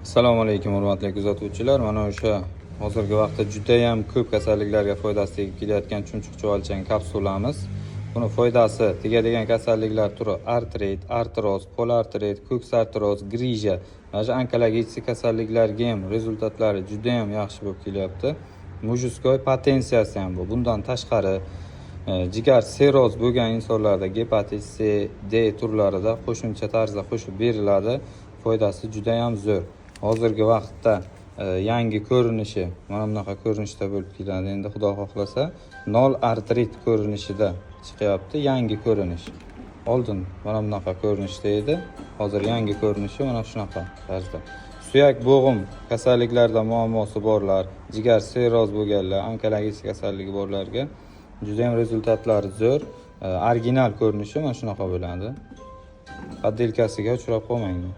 Assalomu alaykum hurmatli kuzatuvchilar. Mana o'sha hozirgi vaqtda juda ham ko'p kasalliklarga foydasi tegib kelayotgan chumchuq chuvalchang kapsulamiz. Buni foydasi tegadigan kasalliklar turi artrit, artroz, polartrit, ko'ks artroz, grija, mana shu onkologik kasalliklarga ham rezultatlari juda ham yaxshi bo'lib kelyapti. Mujskoy potensiyasi ham bu. Bundan tashqari jigar seroz bo'lgan insonlarda gepatit C, D turlarida qo'shimcha tarzda qo'shib beriladi. Foydasi juda ham zo'r. Hozirgi vaqtda yangi ko'rinishi mana bunaqa ko'rinishda bo'lib keladi. Endi Xudo xohlasa nol artrit ko'rinishida chiqyapti, yangi ko'rinish. Oldin mana bunaqa ko'rinishda edi. Hozir yangi ko'rinishi mana shunaqa tarzda. Suyak bo'g'im kasalliklarda muammosi borlar, jigar seroz bo'lganlar, onkologik kasalligi borlarga juda ham rezultatlari zo'r. Original ko'rinishi mana shunaqa bo'ladi. Poddelkasiga uchrab qolmanglar.